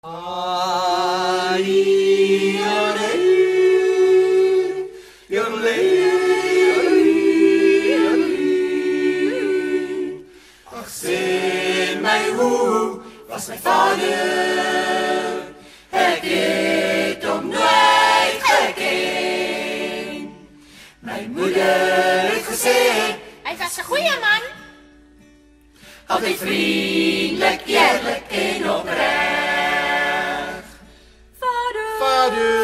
Ach, sê my, hoe was my vader? Ek het hom nooit geken. My moeder het gesê, Hy was 'n goeie man. altyd vriendelik, eerlik en opreg.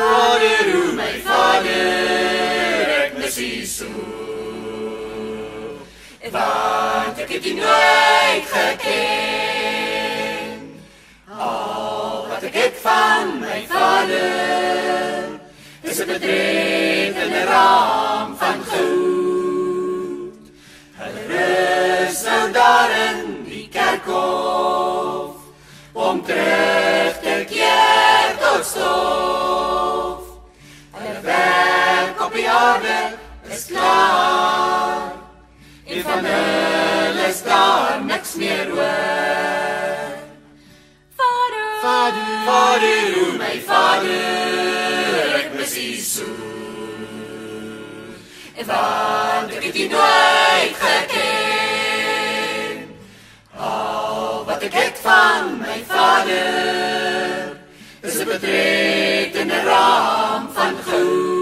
Vader, hoe my vader, ek mis U so. Want ek het U nooit geken. Al wat ek het van my vader, is 'n bedrevene raam van goud. Hulle rus nou daar in die kerkhof, om terug te keer tot stof. Hulle werk op die aarde is klaar, en van hulle is daar niks meer oor. Vader, hoe my vader, ek mis U so. En want ek het U nooit geken. Al wat ek het van my vader, is 'n bedrevene raam van goud.